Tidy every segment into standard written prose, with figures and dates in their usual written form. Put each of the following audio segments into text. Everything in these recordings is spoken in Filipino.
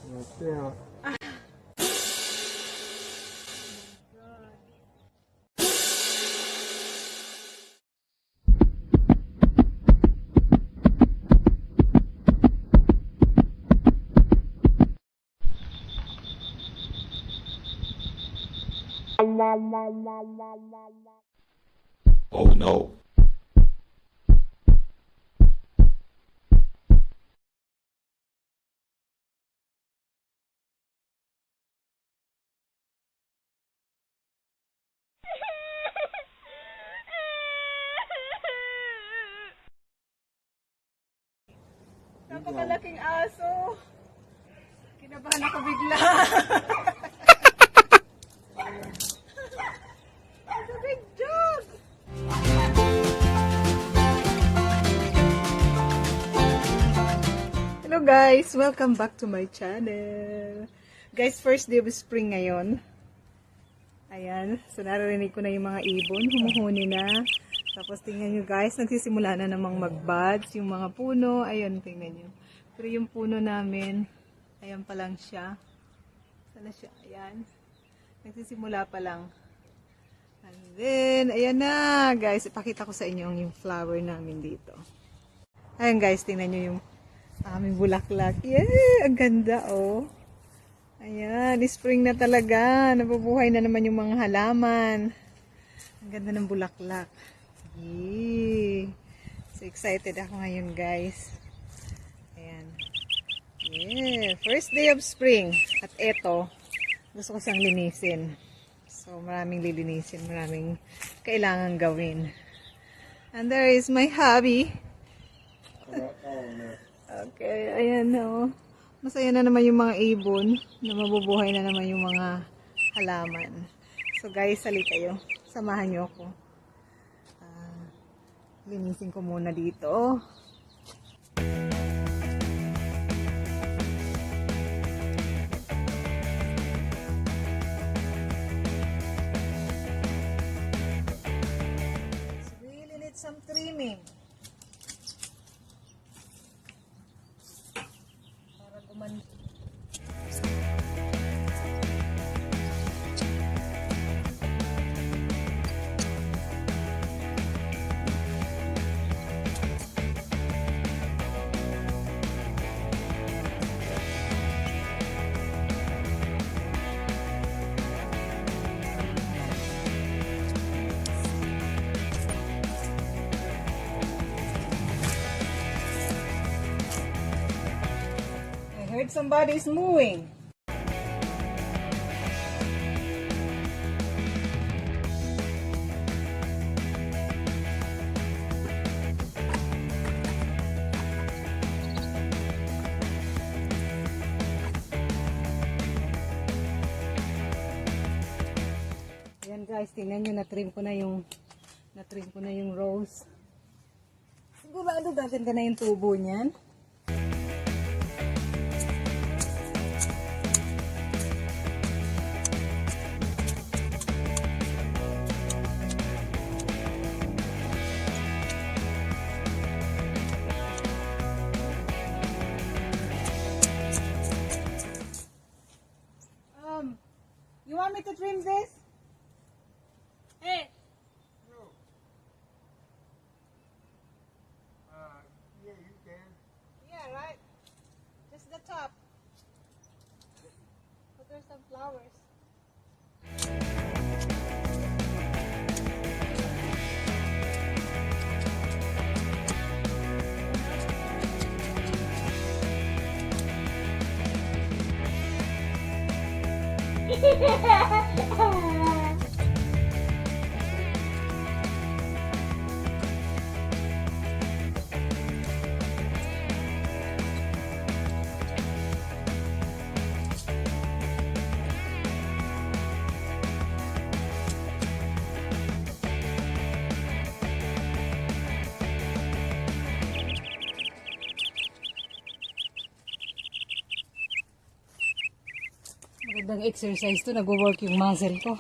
Yeah. Oh no. Napakalaking aso. Kinabahan ako bigla. It's a big dog. Hello guys, welcome back to my channel. Guys, first day of spring ngayon. Ayan, so naririnig ko na yung mga ibon, humuhuni na. Tapos tingnan nyo guys, nagsisimula na namang mag-buds yung mga puno. Ayun, tingnan nyo. Pero yung puno namin, ayan pa lang siya. Sana siya? Ayan. Nagsisimula pa lang. And then, ayan na guys. Ipakita ko sa inyo yung flower namin dito. Ayan guys, tingnan nyo yung aming bulaklak. Yeah! Ang ganda oh. Ayan, spring na talaga. Nabubuhay na naman yung mga halaman. Ang ganda ng bulaklak. Yee! So excited ako ngayon guys. Ayan. Yeah, first day of spring. At eto, gusto ko siyang linisin. So maraming lilinisin, maraming kailangan gawin. And there is my hubby. Okay, ayan o. Masaya na naman yung mga ibon na mabubuhay na naman yung mga halaman. So guys, sali kayo. Samahan nyo ako. Linisin ko muna dito. Really need some trimming. Para gumanda. I heard somebody's moving. Ayan guys, tingnan nyo, na-trim ko na yung rose. Sigurado gaganda na yung tubo niyan. You want me to trim this? Hey! No. Yeah, you can. Yeah, right? Just the top. But there's some flowers. Magandang exercise to, nag-work yung muscle ko.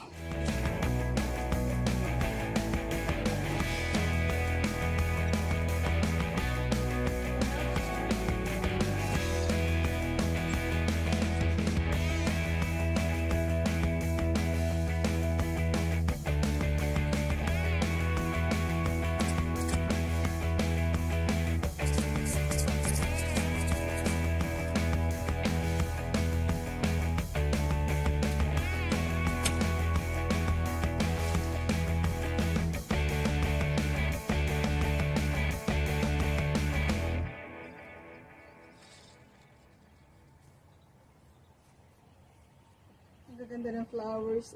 Ganda ng flowers.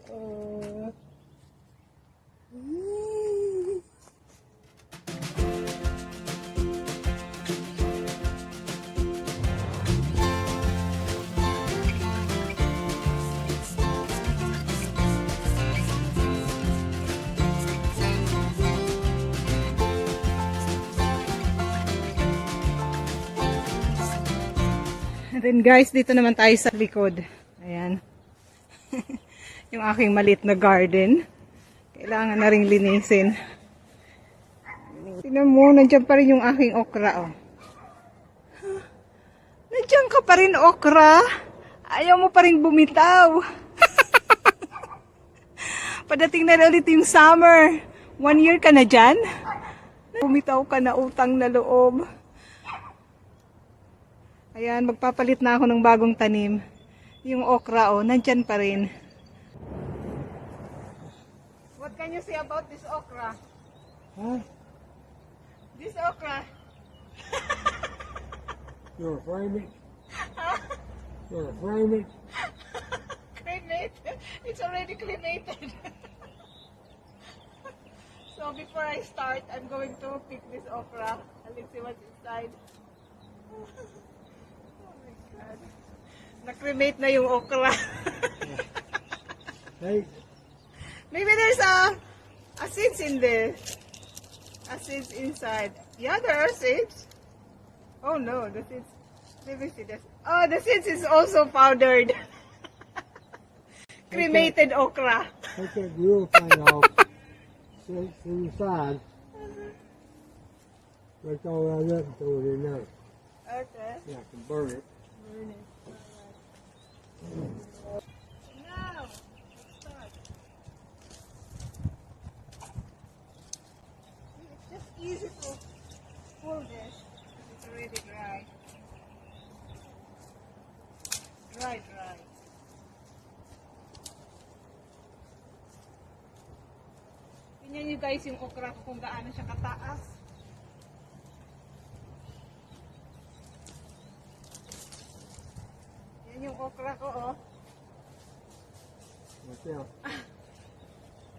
And then guys, dito naman tayo sa likod. Ayan. Yung aking maliit na garden. Kailangan na ring linisin. Tingnan mo, nandiyan pa rin yung aking okra. Oh. Nandiyan ka pa rin, okra. Ayaw mo pa rin bumitaw. Padating na ulit yung summer. 1 year ka na dyan. Bumitaw ka na, utang na loob. Ayan, magpapalit na ako ng bagong tanim. Yung okra, nandyan pa rin. What can you say about this okra? Huh? This okra. You're a frame it? You're a frame it? Cremated. It's already cremated. So before I start, I'm going to pick this okra. And let's see what's inside. Oh my God. Na-cremate na yung okra. Hey, Maybe there's a seeds in there. A seeds inside. Yeah, there are seeds. Oh no, the seeds. Let me see this. Oh, the seeds is also powdered. Cremated okra. take that grill thing off. Sit inside. Let's all that up and throw it in there. Okay. Yeah, I can burn it. Burn it. Alright. Now, let's start. It's just easy to pull this. It's already dry. Dry. Tingnan nyo guys yung okra ko kung gaano siya kataas. Yan yung okra ko, oh. Watch out.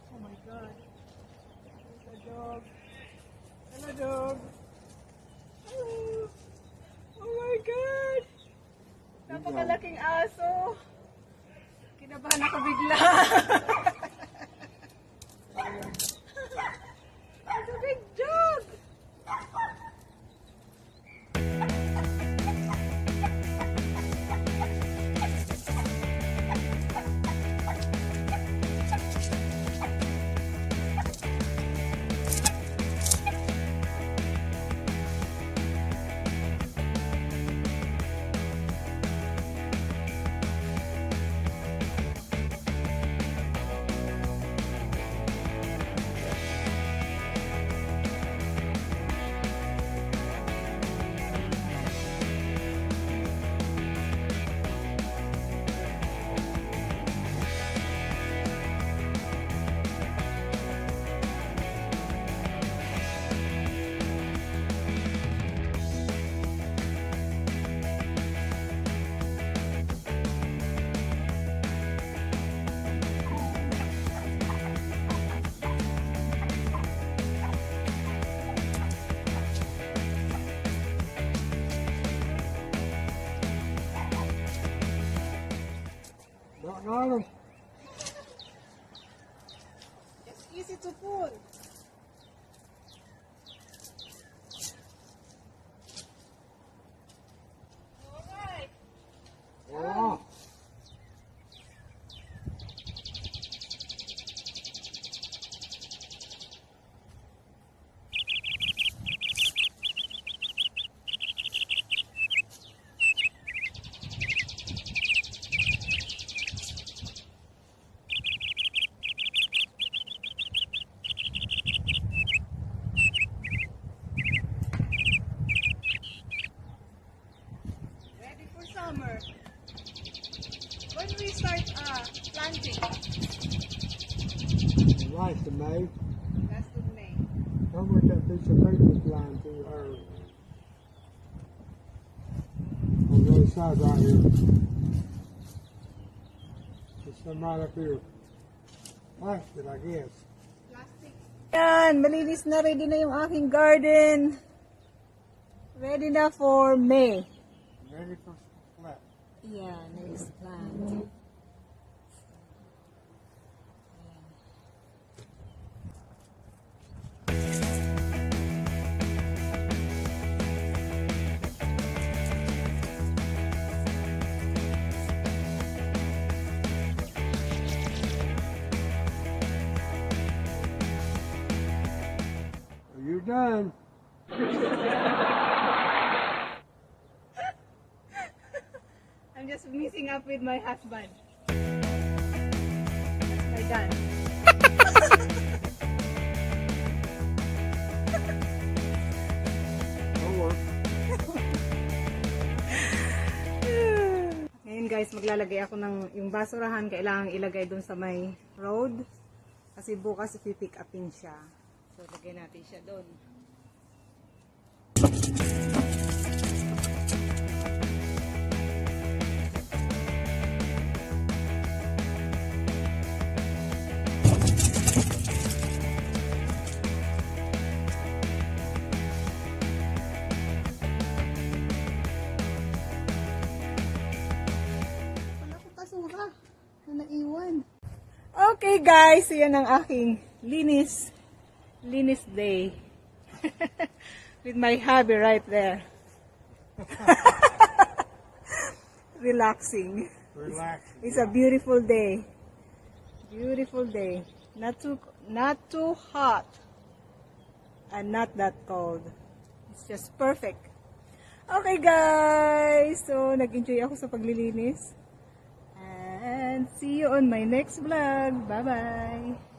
Oh my God. There's a dog. Hello, dog. Hello. Oh my God. Napakalaking aso. Kinabahan ako bigla. It's a big dog. Got him. It's easy to pull. Alright. Yeah. Ready for summer. When we start planting? Last of May. Last of May. Don't let that piece of paper flying through her. On the other side right here. It's some right up here. Plastic, I guess. Yan, malinis na, ready na yung aking garden. Ready na for May. Ready for flat. Yeah, next plant. You're done. I'm just meeting up with my husband. My dad. Don't work. Ngayon guys, maglalagay ako ng yung basurahan, kailangan ilagay dun sa may road. Kasi bukas ipipick upin siya. So, lagay natin siya dun. Wala akong basura na naiwan. Okay guys, so yan ang aking linis day. With my hubby right there. Relaxing. Relax. It's a beautiful day. Beautiful day. Not too hot and not that cold. It's just perfect. Okay guys, so nag-enjoy ako sa paglilinis. And see you on my next vlog. Bye-bye.